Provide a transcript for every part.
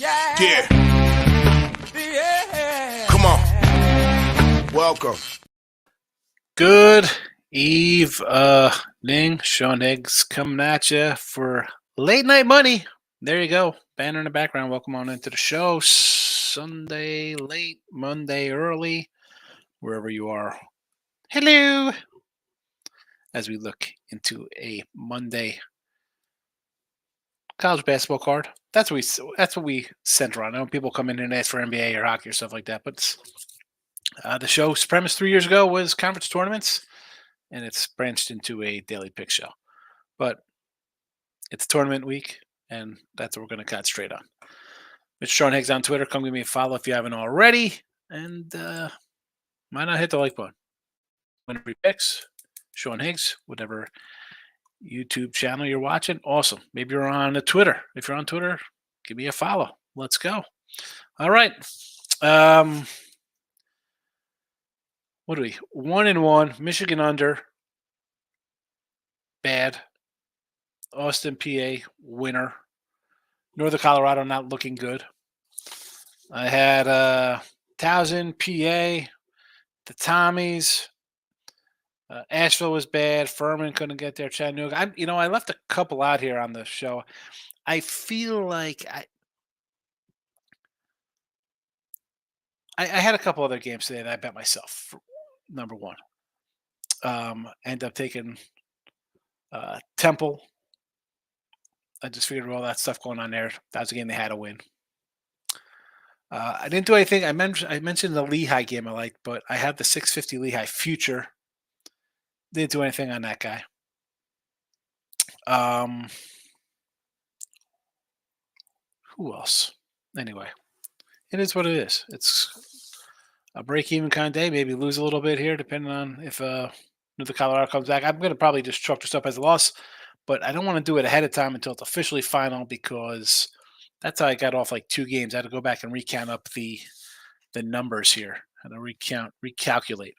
Yeah. Come on. Welcome. Good evening. Sean Higgs coming at you for Late Night Money. There you go. Banner in the background. Welcome on into the show. Sunday late, Monday early, wherever you are. Hello. As we look into a Monday college basketball card. That's what we center on. I know people come in and ask for NBA or hockey or stuff like that, but the show's premise 3 years ago was conference tournaments, and it's branched into a daily pick show. But it's tournament week, and that's what we're going to cut straight on. Mr. Sean Higgs on Twitter. Come give me a follow if you haven't already, and why not hit the like button? Whenever he picks, Sean Higgs, whatever YouTube channel you're watching, awesome. Maybe you're on Twitter. If you're on Twitter, give me a follow. Let's go. All right. What do we? 1-1. Michigan under. Bad. Austin, PA, winner. Northern Colorado not looking good. I had Towson, PA, the Tommies. Asheville was bad. Furman couldn't get there. Chattanooga. I left a couple out here on the show. I feel like I had a couple other games today that I bet myself. For number one, end up taking Temple. I just figured with all that stuff going on there, that was a game they had to win. I didn't do anything. I mentioned the Lehigh game I liked, but I had the 650 Lehigh future. Didn't do anything on that guy. Who else? Anyway, it is what it is. It's a break-even kind of day. Maybe lose a little bit here, depending on if the Colorado comes back. I'm going to probably just chalk this up as a loss, but I don't want to do it ahead of time until it's officially final because that's how I got off like 2 games. I had to go back and recount up the numbers here and recalculate.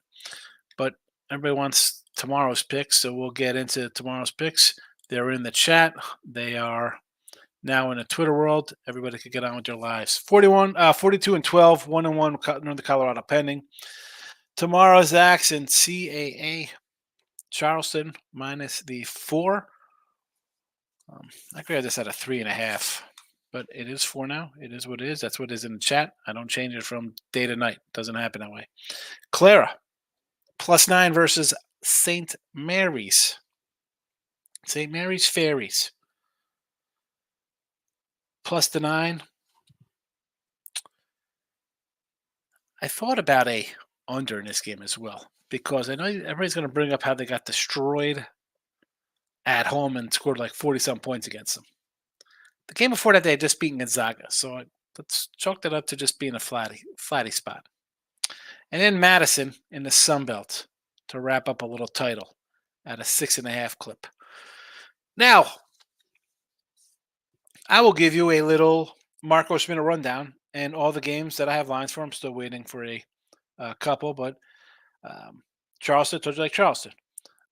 But everybody wants tomorrow's picks, so we'll get into tomorrow's picks. They're in the chat. They are now in a Twitter world. Everybody could get on with their lives. 42-12, 1-1, Northern Colorado pending. Tomorrow's Axe and CAA. Charleston minus the 4. I agree. I just had a 3.5, but it is 4 now. It is what it is. That's what is in the chat. I don't change it from day to night. Doesn't happen that way. Clara +9 versus St. Mary's. St. Mary's Fairies. +9. I thought about a under in this game as well because I know everybody's going to bring up how they got destroyed at home and scored like 40-some points against them. The game before that, they had just beaten Gonzaga, so let's chalk that up to just being a flatty spot. And then Madison in the Sun Belt to wrap up a little title at a 6.5 clip. Now, I will give you a little Marco Schmidt rundown and all the games that I have lines for. I'm still waiting for a couple, but Charleston, told you like Charleston.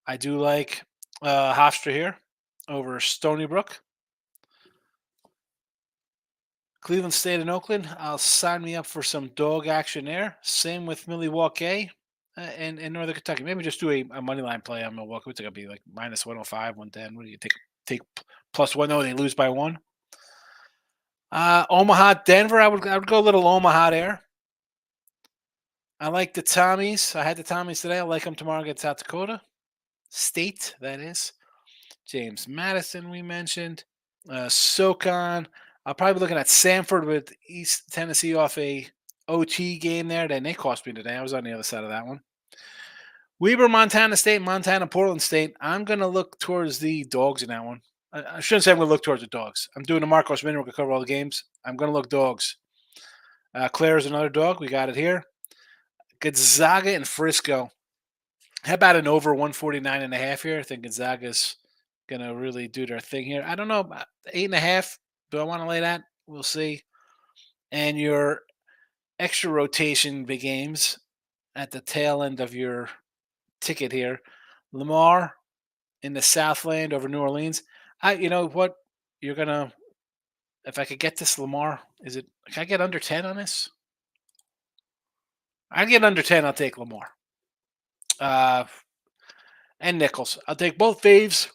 I do like Hofstra here over Stony Brook. Cleveland State and Oakland, I'll sign me up for some dog action there. Same with Milwaukee and Northern Kentucky. Maybe just do a money line play on Milwaukee. It's going to be like -105, 110. What do you take +1? No, they lose by 1. Omaha, Denver. I would go a little Omaha there. I like the Tommies. I had the Tommies today. I like them tomorrow against South Dakota State. That is James Madison. We mentioned SoCon. I'll probably be looking at Samford with East Tennessee off a OT game there. Then they cost me today. I was on the other side of that one. Weber, Montana State, Montana, Portland State. I'm going to look towards the dogs in that one. I shouldn't say I'm going to look towards the dogs. I'm doing the Marcos Minor. We're going to cover all the games. I'm going to look dogs. Claire's another dog. We got it here. Gonzaga and Frisco. How about an over 149.5 here? I think Gonzaga's going to really do their thing here. I don't know. 8.5. Do I want to lay that? We'll see. And your extra rotation big games at the tail end of your ticket here. Lamar in the Southland over New Orleans. You know what? You're going to, if I could get this Lamar Is it? Can I get under 10 on this? I get under 10. I'll take Lamar. And Nichols. I'll take both faves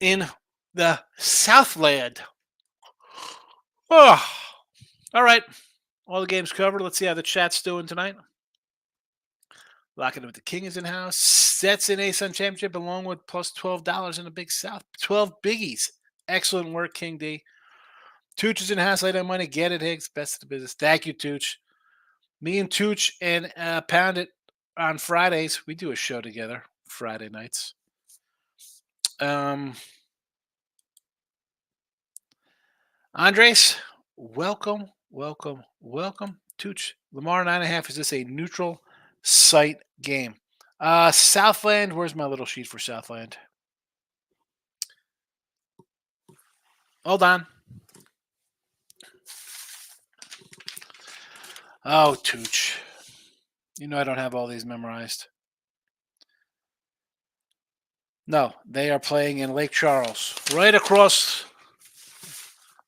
in the Southland. Oh, all right. All the games covered. Let's see how the chat's doing tonight. Locking it with the King is in house. Sets in ASUN Championship along with plus $12 in the Big South. 12 biggies. Excellent work, King D. Tooch is in house. Late on money. Get it, Higgs. Best of the business. Thank you, Tooch. Me and Tooch and Pound It on Fridays. We do a show together Friday nights. Andres, welcome. Tooch, Lamar 9.5. Is this a neutral site game? Southland. Where's my little sheet for Southland? Hold on. Oh, Tooch. You know I don't have all these memorized. No, they are playing in Lake Charles, right across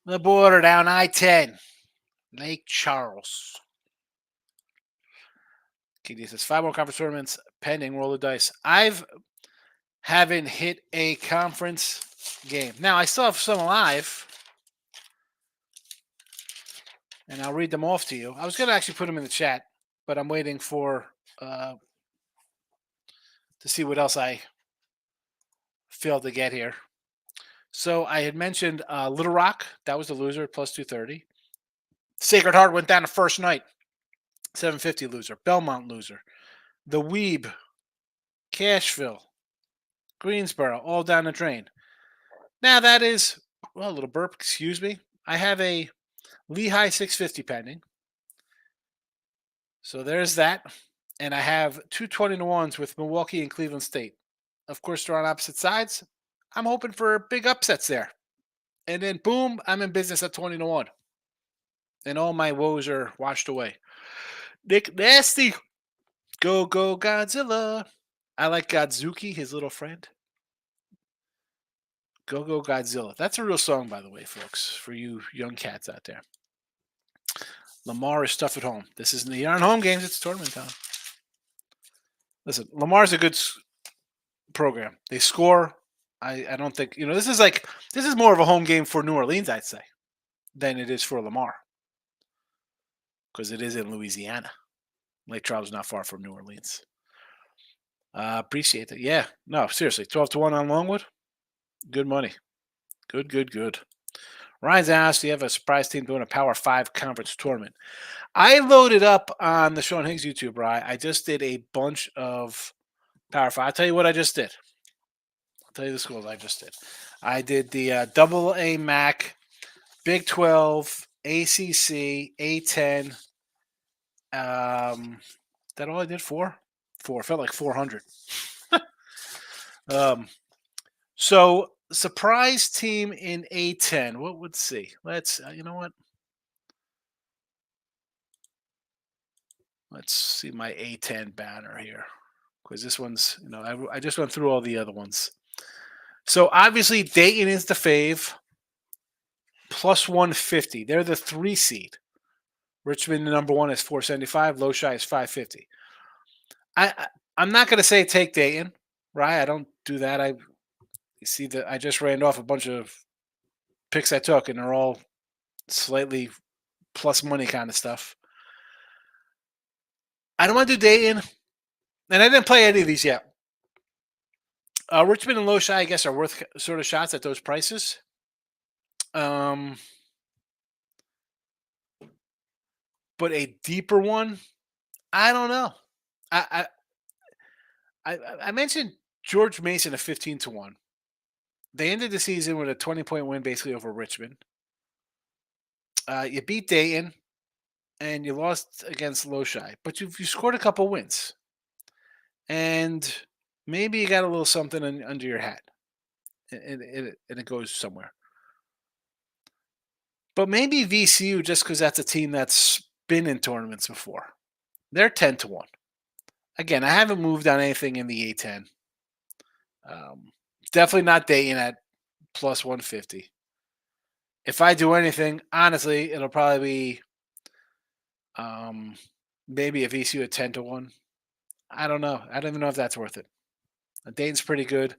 the border down I-10. Lake Charles. KD says 5 more conference tournaments pending. Roll the dice. Haven't hit a conference game. Now I still have some alive, and I'll read them off to you. I was going to actually put them in the chat, but I'm waiting for to see what else I failed to get here. So I had mentioned Little Rock. That was the loser, plus 230. Sacred Heart went down the first night. 750 loser. Belmont loser. The Weeb. Cashville. Greensboro. All down the drain. Now that is, well, a little burp, excuse me. I have a Lehigh 650 pending. So there's that. And I have 220-1s with Milwaukee and Cleveland State. Of course, they're on opposite sides. I'm hoping for big upsets there. And then, boom, I'm in business at 20-1. And all my woes are washed away. Nick Nasty. Go, go, Godzilla. I like Godzuki, his little friend. Go, go, Godzilla. That's a real song, by the way, folks, for you young cats out there. Lamar is tough at home. This isn't the on home games. It's tournament time. Listen, Lamar's a good program. They score. I don't think, this is more of a home game for New Orleans, I'd say, than it is for Lamar. Because it is in Louisiana. Lake Charles is not far from New Orleans. Appreciate that. Yeah. No, seriously. 12-1 on Longwood. Good money. Good. Ryan's asked, do you have a surprise team doing a Power 5 conference tournament? I loaded up on the Sean Higgs YouTube, Ryan. I just did a bunch of Power 5. I'll tell you what I just did. I'll tell you the schools I just did. I did the Double A MAC, Big 12, ACC, A10. That all I did? Four? Felt like 400. So surprise team in A10. What would see? Let's, you know what? Let's see my A10 banner here. Because this one's, I just went through all the other ones. So obviously Dayton is the fave. Plus 150. They're the 3 seed. Richmond, the number 1, is 475. Loshai is 550. I'm not going to say take Dayton, right? I don't do that. I just ran off a bunch of picks I took, and they're all slightly plus money kind of stuff. I don't want to do Dayton, and I didn't play any of these yet. Richmond and Loshai, I guess, are worth sort of shots at those prices. But a deeper one, I don't know. I mentioned George Mason at 15-1. They ended the season with a 20-point win basically over Richmond. You beat Dayton, and you lost against Loshai, but you scored a couple wins. And maybe you got a little something under your hat, and it goes somewhere. But maybe VCU, just because that's a team that's been in tournaments before. They're 10-1. Again, I haven't moved on anything in the A10. Definitely not Dayton at plus 150. If I do anything, honestly, it'll probably be um, maybe a VCU at 10-1. I don't know. I don't even know if that's worth it. Dayton's pretty good.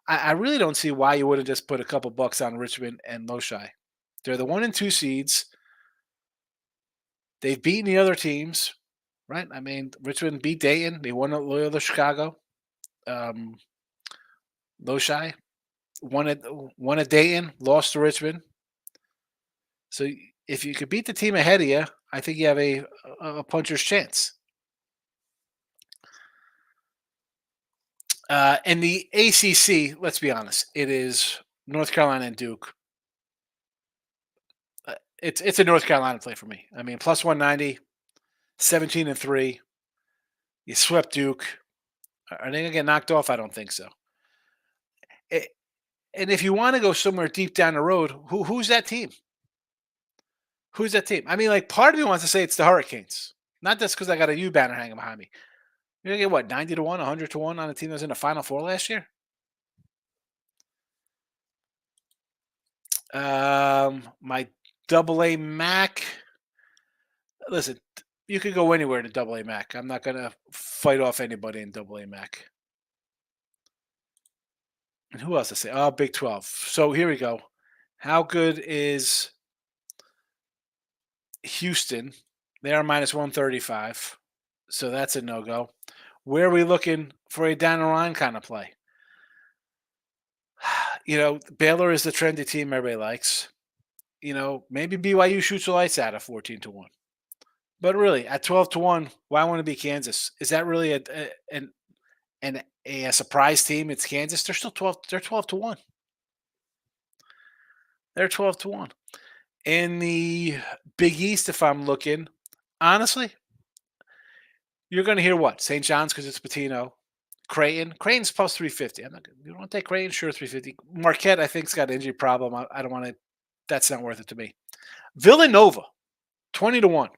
I really don't see why you wouldn't just put a couple bucks on Richmond and Loshai. They're the 1 and 2 seeds. They've beaten the other teams, right? I mean, Richmond beat Dayton. They won at Loyola Chicago. Um, Loshai won at Dayton, lost to Richmond. So if you could beat the team ahead of you, I think you have a puncher's chance. In the ACC, let's be honest, it is North Carolina and Duke. It's a North Carolina play for me. I mean, plus 190, 17-3. You swept Duke. Are they gonna get knocked off? I don't think so. A- And if you want to go somewhere deep down the road, who's that team? Who's that team? I mean, like part of me wants to say it's the Hurricanes. Not just because I got a U banner hanging behind me. You're gonna get what, 90-1, 100-1 on a team that was in the Final Four last year? My double A Mac. Listen, you could go anywhere to double A Mac. I'm not gonna fight off anybody in double A Mac. And who else to say? Oh, Big 12. So here we go. How good is Houston? They are minus 135. So that's a no go. Where are we looking for a down the line kind of play? Baylor is the trendy team everybody likes. Maybe BYU shoots the lights out at 14-1. But really, at 12-1, why want to be Kansas? Is that really a surprise team? It's Kansas. They're still 12. They're 12-1. They're 12-1. In the Big East, if I'm looking, honestly, you're going to hear what? St. John's because it's Patino. Creighton. Creighton's plus 350. I'm not. You want to take Creighton? Sure, 350. Marquette, I think's got an injury problem. I don't want to. That's not worth it to me. Villanova, 20-1.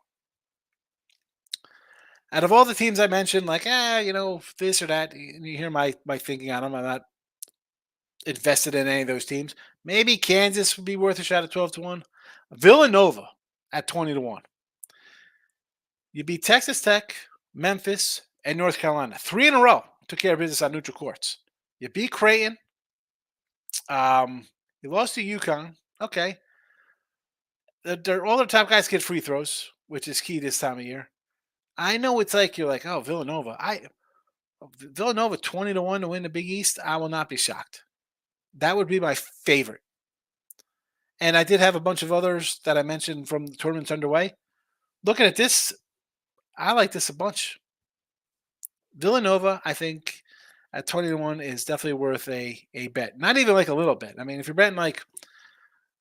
Out of all the teams I mentioned, like this or that, you hear my thinking on them. I'm not invested in any of those teams. Maybe Kansas would be worth a shot at 12-1. Villanova at 20-1. You beat Texas Tech, Memphis, and North Carolina. 3 in a row. Took care of business on neutral courts. You beat Creighton. You lost to UConn. Okay. All their top guys get free throws, which is key this time of year. I know it's like you're like, oh, Villanova. Villanova 20-1 to win the Big East. I will not be shocked. That would be my favorite. And I did have a bunch of others that I mentioned from the tournaments underway. Looking at this, I like this a bunch. Villanova, I think at 20-1 is definitely worth a bet. Not even like a little bet. I mean, if you're betting like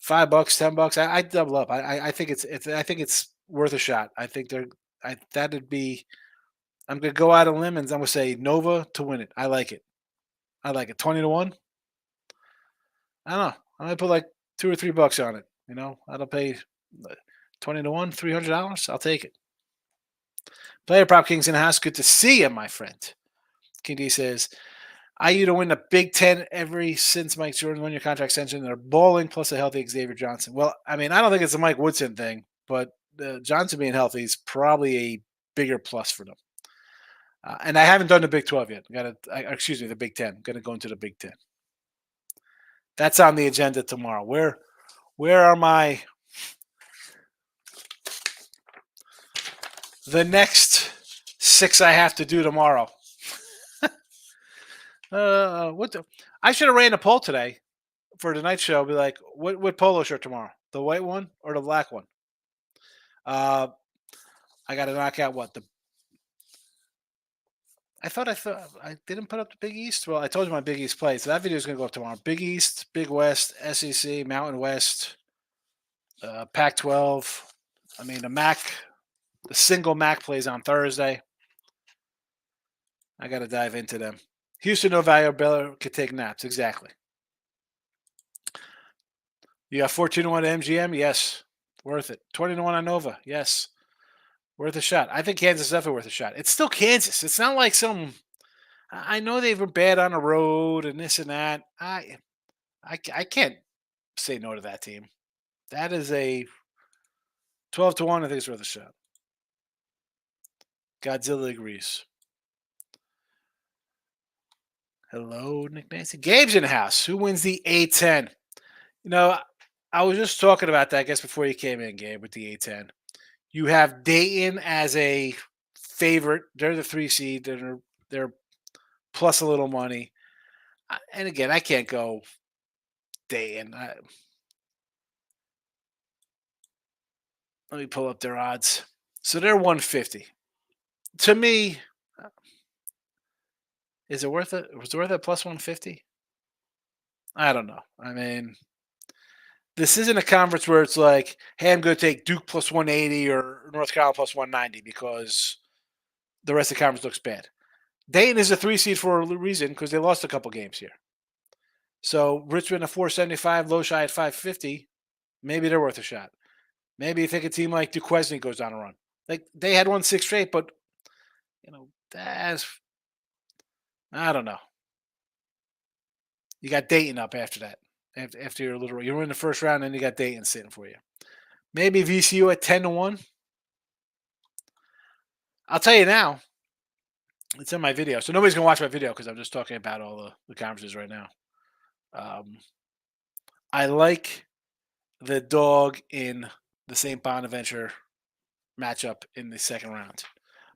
$5, $10, I double up. I think it's worth a shot. I think that'd be. I'm gonna go out on a limb and I'm gonna say Nova to win it. I like it. I like it. 20-1. I don't know. I'm gonna put like $2 or $3 on it. I'll pay 20-1, $300. I'll take it. Player Prop Kings in the house. Good to see you, my friend. King D says, IU to win the Big Ten every since Mike Jordan won your contract extension. They're bowling plus a healthy Xavier Johnson. Well, I mean, I don't think it's a Mike Woodson thing, but Johnson being healthy is probably a bigger plus for them. And I haven't done the Big 12 yet. Excuse me, the Big 10. I'm going to go into the Big 10. That's on the agenda tomorrow. Where are the next 6 I have to do tomorrow? I should have ran a poll today for tonight's show. Be like, what polo shirt tomorrow? The white one or the black one? I got to knock out what I thought I didn't put up the Big East. Well, I told you my Big East play, so that video is going to go up tomorrow. Big East, Big West, SEC, Mountain West, Pac-12. I mean, the single MAC plays on Thursday. I got to dive into them. Houston, no value. Baylor could take naps. Exactly. You got 14-1 MGM? Yes. Worth it. 20-1 on Nova? Yes. Worth a shot. I think Kansas is definitely worth a shot. It's still Kansas. It's not like I know they were bad on the road and this and that. I can't say no to that team. That is a 12 to 1. I think it's worth a shot. Godzilla agrees. Hello, Nick Nancy. Gabe's in the house. Who wins the A10? You know, I was just talking about that, I guess, before you came in, Gabe, with the A10. You have Dayton as a favorite. They're the 3 seed. They're plus a little money. And again, I can't go Dayton. Let me pull up their odds. So they're 150. To me, is it worth it? Was it worth it plus 150? I don't know. I mean, this isn't a conference where it's like, hey, I'm going to take Duke plus 180 or North Carolina plus 190 because the rest of the conference looks bad. Dayton is a 3 seed for a reason because they lost a couple games here. So Richmond at 475, Low Shy at 550. Maybe they're worth a shot. Maybe you think a team like Duquesne goes on a run. Like they had won 6 straight, but that's I don't know. You got Dayton up after that. After your little, you're in the first round, and you got Dayton sitting for you. Maybe VCU at 10 to 1. I'll tell you now. It's in my video, so nobody's gonna watch my video because I'm just talking about all the conferences right now. I like the dog in the St. Bonaventure matchup in the second round.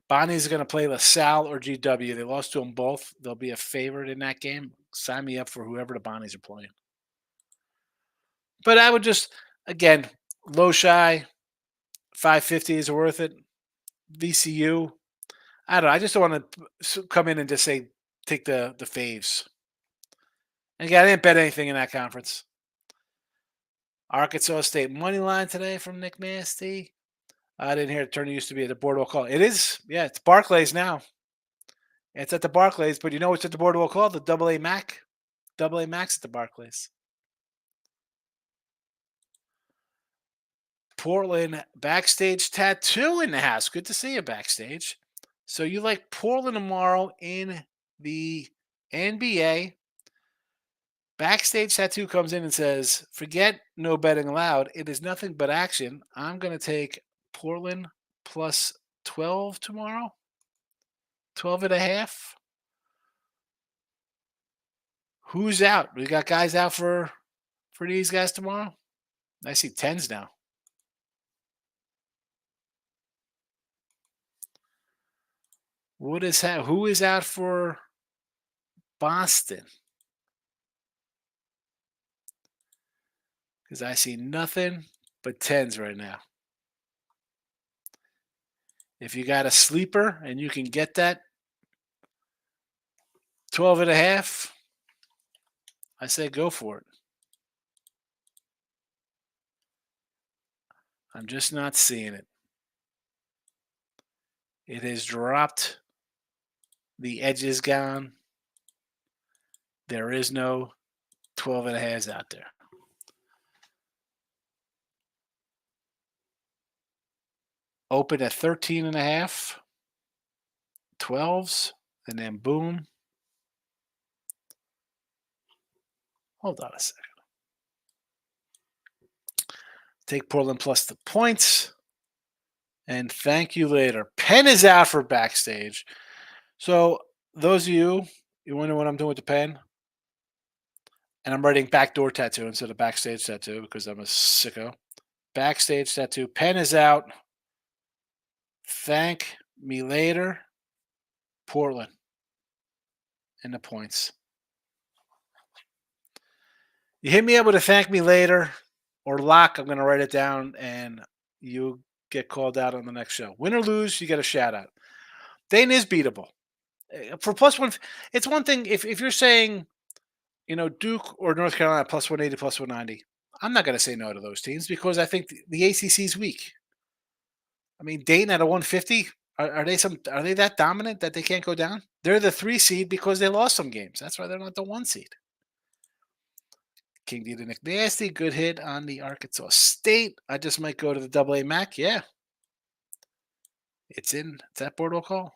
Bonnie's going to play LaSalle or GW. They lost to them both. They'll be a favorite in that game. Sign me up for whoever the Bonnies are playing. But I would just, again, Low Shy, 550 is worth it. VCU, I don't know. I just don't want to come in and just say take the faves. And again, I didn't bet anything in that conference. Arkansas State money line today from Nick Nasty. I didn't hear the tourney used to be at the Boardwalk Hall. It is, yeah, it's Barclays now. It's at the Barclays, but you know what's at the Boardwalk Hall? The Double A Mac. Double A Max at the Barclays. Portland backstage tattoo in the house. Good to see you backstage. So you like Portland tomorrow in the NBA. Backstage tattoo comes in and says, forget no betting allowed. It is nothing but action. I'm going to take Portland plus 12 tomorrow. 12 and a half. Who's out? We got guys out for these guys tomorrow. I see 10s now. Who is out for Boston? Because I see nothing but 10s right now. If you got a sleeper and you can get that 12 and a half, I say go for it. I'm just not seeing it. It has dropped. The edge is gone. There is no 12 and a halves out there. Open at 13 and a half. 12s, and then boom. Hold on a second. Take Portland plus the points. And thank you later. Pen is out for backstage. So those of you wonder what I'm doing with the pen? And I'm writing backdoor tattoo instead of backstage tattoo because I'm a sicko. Backstage tattoo. Pen is out. Thank me later. Portland. And the points. You hit me up with a thank me later or lock. I'm going to write it down and you get called out on the next show. Win or lose, you get a shout out. Dayton is beatable. For plus one, it's one thing if you're saying, Duke or North Carolina plus 180, plus 190. I'm not going to say no to those teams because I think the ACC is weak. I mean, Dayton at a 150, are they that dominant that they can't go down? They're the 3 seed because they lost some games. That's why they're not the 1 seed. King D to Nick Nasty, good hit on the Arkansas State. I just might go to the Double A Mac. Yeah, it's at Boardwalk Hall.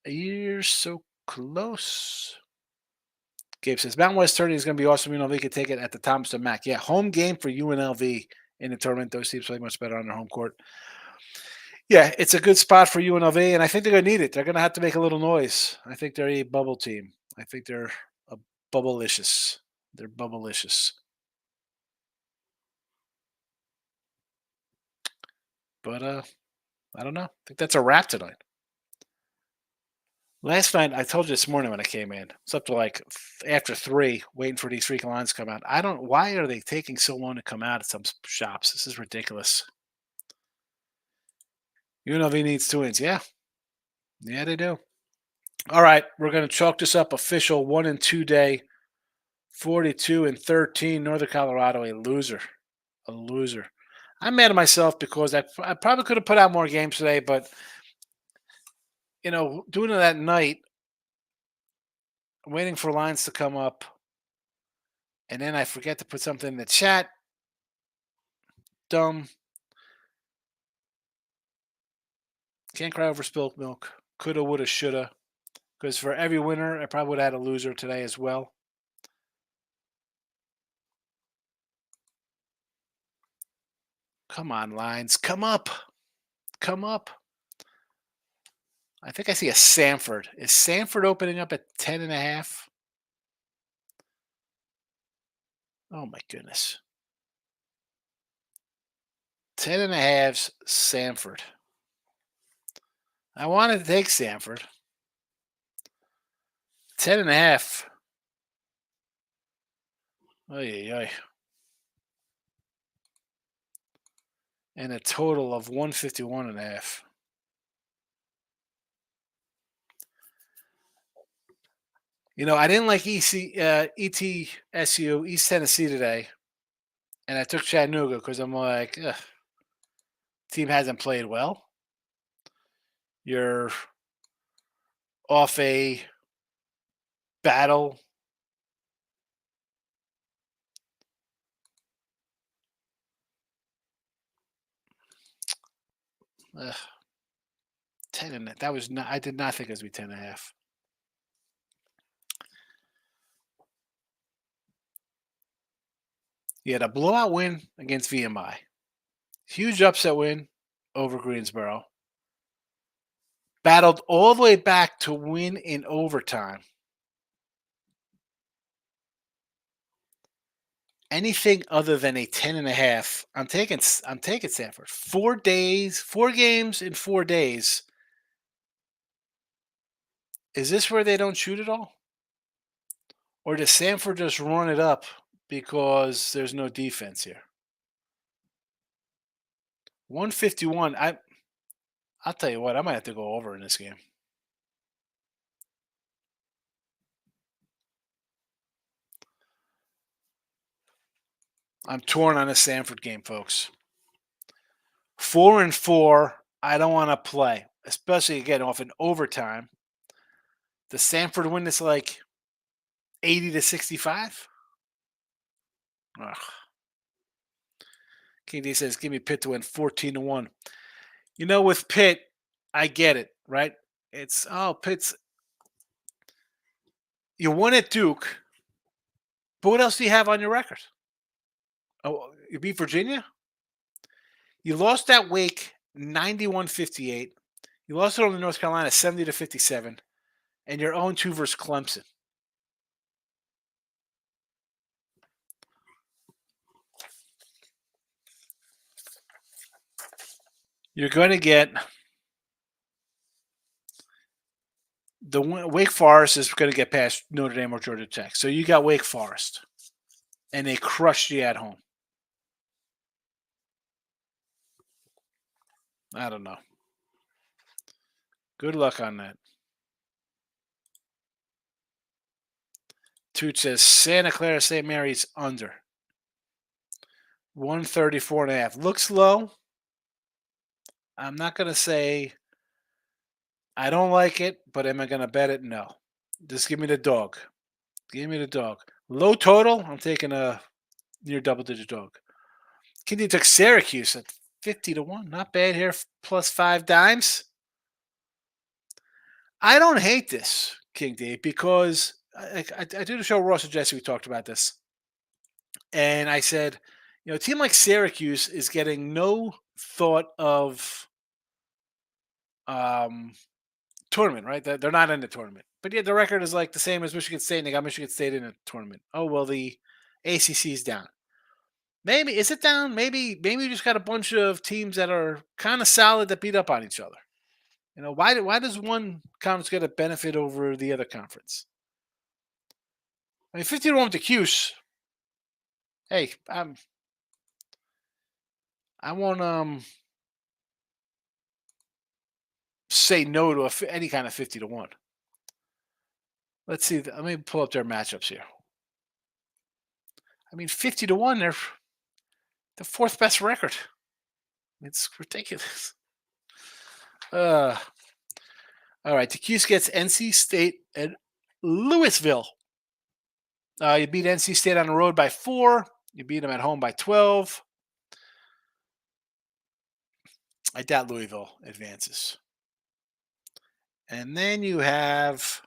You're so close. Gabe says Mountain West tourney is going to be awesome. UNLV could take it at the Thompson Mac. Yeah, home game for UNLV in the tournament. Those teams play much better on their home court. Yeah, it's a good spot for UNLV, and I think they're going to need it. They're going to have to make a little noise. I think they're a bubble team. I think they're a bubblelicious. They're bubblelicious. But I don't know. I think that's a wrap tonight. Last night, I told you this morning when I came in, it's up to like after 3, waiting for these freaking lines to come out. I don't. Why are they taking so long to come out at some shops? This is ridiculous. UNLV needs 2 wins. Yeah, yeah, they do. All right, we're going to chalk this up. Official 1-2 day. 42-13. Northern Colorado, a loser. A loser. I'm mad at myself because I probably could have put out more games today, but doing it that night, waiting for lines to come up, and then I forget to put something in the chat. Dumb. Can't cry over spilled milk. Coulda, woulda, shoulda. Because for every winner, I probably would have had a loser today as well. Come on, lines. Come up. Come up. I think I see a Sanford. Is Sanford opening up at 10.5? Oh my goodness. 10.5's Sanford. I wanted to take Sanford. 10.5. Oy, oy. And a total of 151.5. I didn't like ETSU, East Tennessee today, and I took Chattanooga because I'm like, ugh, team hasn't played well. You're off a battle. Ugh. 10 and that was not. I did not think it was be 10.5. You had a blowout win against VMI. Huge upset win over Greensboro. Battled all the way back to win in overtime. Anything other than a 10.5, I'm taking Sanford. 4 days, 4 games in 4 days. Is this where they don't shoot at all? Or does Sanford just run it up because there's no defense here? 151. I'll tell you what, I might have to go over in this game. I'm torn on a Sanford game, folks. 4-4, I don't want to play, especially again off an overtime. Does Sanford win this like 80-65? Ugh. King D says, give me Pitt to win 14-1. With Pitt, I get it, right? It's, Pitt's. You won at Duke, but what else do you have on your record? Oh, you beat Virginia? You lost at Wake 91-58. You lost it on North Carolina 70-57. And you're 0-2 versus Clemson. You're going to get the Wake Forest is going to get past Notre Dame or Georgia Tech. So you got Wake Forest, and they crushed you at home. I don't know. Good luck on that. Toot says Santa Clara St. Mary's under 134.5. Looks low. I'm not going to say I don't like it, but am I going to bet it? No. Just give me the dog. Give me the dog. Low total, I'm taking a near double-digit dog. Kindy took Syracuse at 50-1. Not bad here, plus 5 dimes. I don't hate this, King D, because I do the show Ross and Jesse. We talked about this, and I said, a team like Syracuse is getting no thought of um, tournament, right? They're not in the tournament, but yet the record is like the same as Michigan State, and they got Michigan State in a tournament. Oh well, the ACC's down. Maybe is it down? Maybe you just got a bunch of teams that are kind of solid that beat up on each other. Why does one conference get a benefit over the other conference? I mean, 50-1 with the Cuse. Hey, I won't say no to any kind of 50-1. Let's see. Let me pull up their matchups here. I mean, 50-1. They're the fourth best record. It's ridiculous. All right. The Cuse gets NC State and Louisville. You beat NC State on the road by 4. You beat them at home by 12. I doubt Louisville advances. And then you have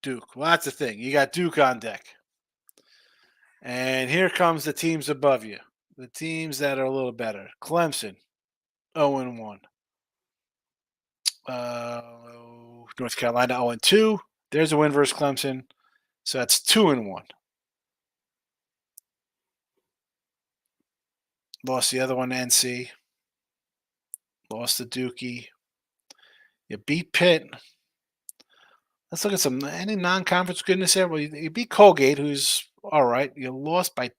Duke. Well, that's the thing. You got Duke on deck. And here comes the teams above you. The teams that are a little better. Clemson, 0-1. North Carolina, 0-2. There's a win versus Clemson. So that's 2-1. Lost the other one to NC. Lost to Dookie. You beat Pitt. Let's look at any non-conference goodness there. Well, you beat Colgate, who's all right. You lost by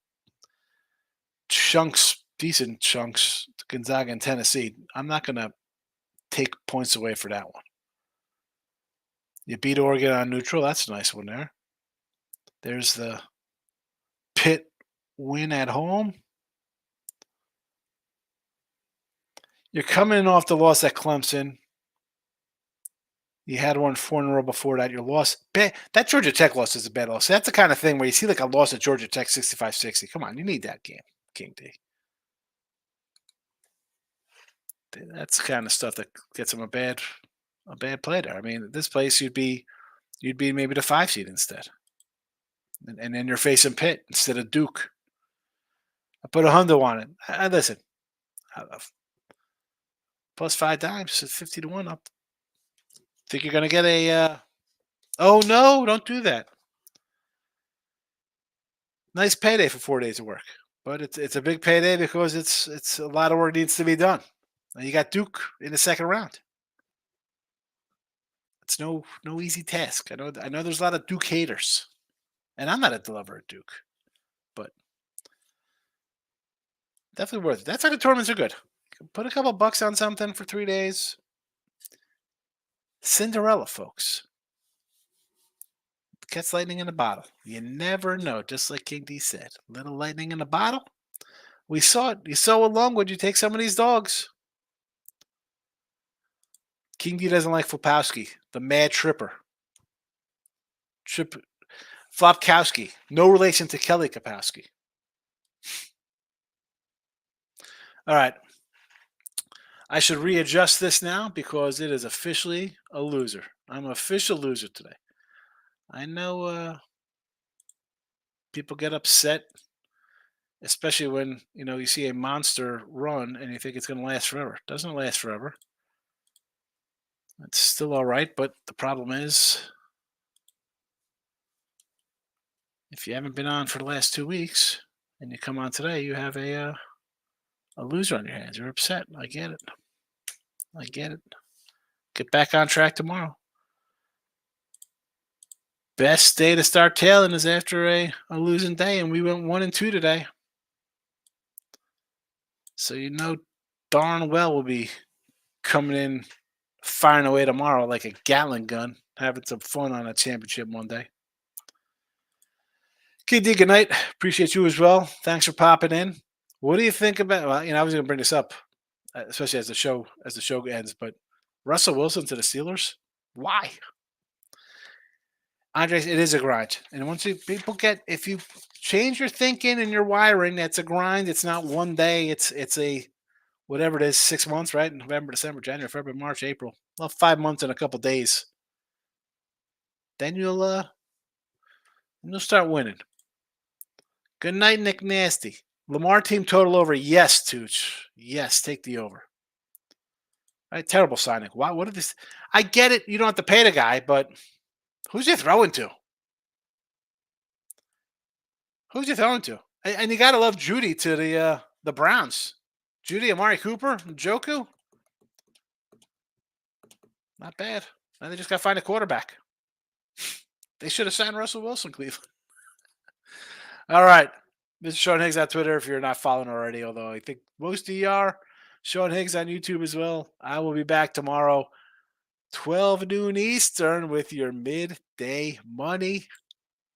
decent chunks, to Gonzaga and Tennessee. I'm not going to take points away for that one. You beat Oregon on neutral. That's a nice one there. There's the Pitt win at home. You're coming off the loss at Clemson. You had one 4 in a row before that. Your loss, that Georgia Tech loss is a bad loss. That's the kind of thing where you see like a loss at Georgia Tech 65-60. Come on, you need that game, King D. That's the kind of stuff that gets them a bad play there. I mean, this place you'd be maybe the 5 seed instead, and then you're facing Pitt instead of Duke. I put $100 on it. Listen, plus 5 times, so 50-1 up. Think you're gonna get a? Oh no! Don't do that. Nice payday for 4 days of work, but it's a big payday because it's a lot of work needs to be done. You got Duke in the second round. It's no easy task. I know there's a lot of Duke haters, and I'm not a lover of Duke, but definitely worth it. That's why the tournaments are good. Put a couple bucks on something for 3 days. Cinderella, folks. Catch lightning in a bottle. You never know. Just like King D said, little lightning in a bottle. We saw it. You saw what long would you take some of these dogs? King D doesn't like Flopowski, the mad tripper. Flopkowski, no relation to Kelly Kapowski. All right. I should readjust this now because it is officially a loser. I'm an official loser today. I know people get upset, especially when you see a monster run and you think it's going to last forever. It doesn't last forever. It's still all right, but the problem is, if you haven't been on for the last 2 weeks and you come on today, you have a loser on your hands. You're upset. I get it. Get back on track tomorrow. Best day to start tailing is after a losing day, and we went 1-2 today. So darn well we'll be coming in firing away tomorrow like a Gatling gun, having some fun on a championship Monday. KD, good night. Appreciate you as well. Thanks for popping in. What do you think about? Well, I was going to bring this up, especially as the show ends. But Russell Wilson to the Steelers, why? Andres, it is a grind, and once if you change your thinking and your wiring, that's a grind. It's not one day. It's a whatever it is, 6 months, right? November, December, January, February, March, April. Well, 5 months and a couple days. Then you'll And they'll start winning. Good night, Nick Nasty. Lamar team total over. Yes, Tooch. Yes, take the over. Right, terrible signing. Why? What did this? I get it. You don't have to pay the guy, but who's you throwing to? Who's you throwing to? And you gotta love Judy to the Browns. Judy, Amari Cooper, Joku. Not bad. And they just got to find a quarterback. They should have signed Russell Wilson, Cleveland. All right. This is Sean Higgs on Twitter if you're not following already, although I think most of you are. Sean Higgs on YouTube as well. I will be back tomorrow, 12 noon Eastern, with your midday money.